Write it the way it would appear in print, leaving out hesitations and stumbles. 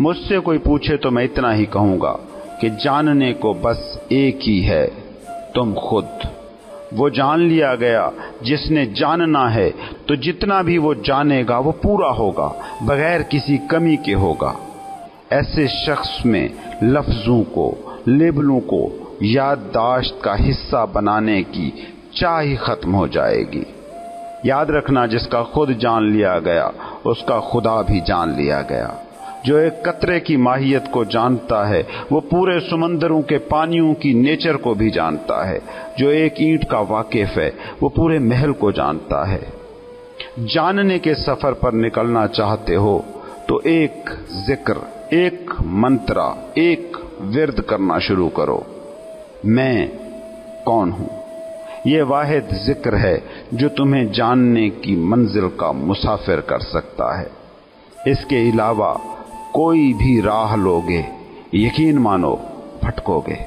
मुझसे कोई पूछे तो मैं इतना ही कहूँगा कि जानने को बस एक ही है, तुम खुद। वो जान लिया गया जिसने जानना है, तो जितना भी वो जानेगा वो पूरा होगा, बगैर किसी कमी के होगा। ऐसे शख्स में लफ्ज़ों को, लेबलों को याददाश्त का हिस्सा बनाने की चाह ही खत्म हो जाएगी। याद रखना, जिसका खुद जान लिया गया उसका खुदा भी जान लिया गया। जो एक कतरे की माहियत को जानता है वो पूरे समंदरों के पानियों की नेचर को भी जानता है। जो एक ईंट का वाकिफ है वो पूरे महल को जानता है। जानने के सफर पर निकलना चाहते हो तो एक जिक्र, एक मंत्रा, एक विर्द करना शुरू करो। मैं कौन हूँ? ये वाहिद जिक्र है जो तुम्हें जानने की मंजिल का मुसाफिर कर सकता है। इसके अलावा कोई भी राह लोगे, यकीन मानो भटकोगे।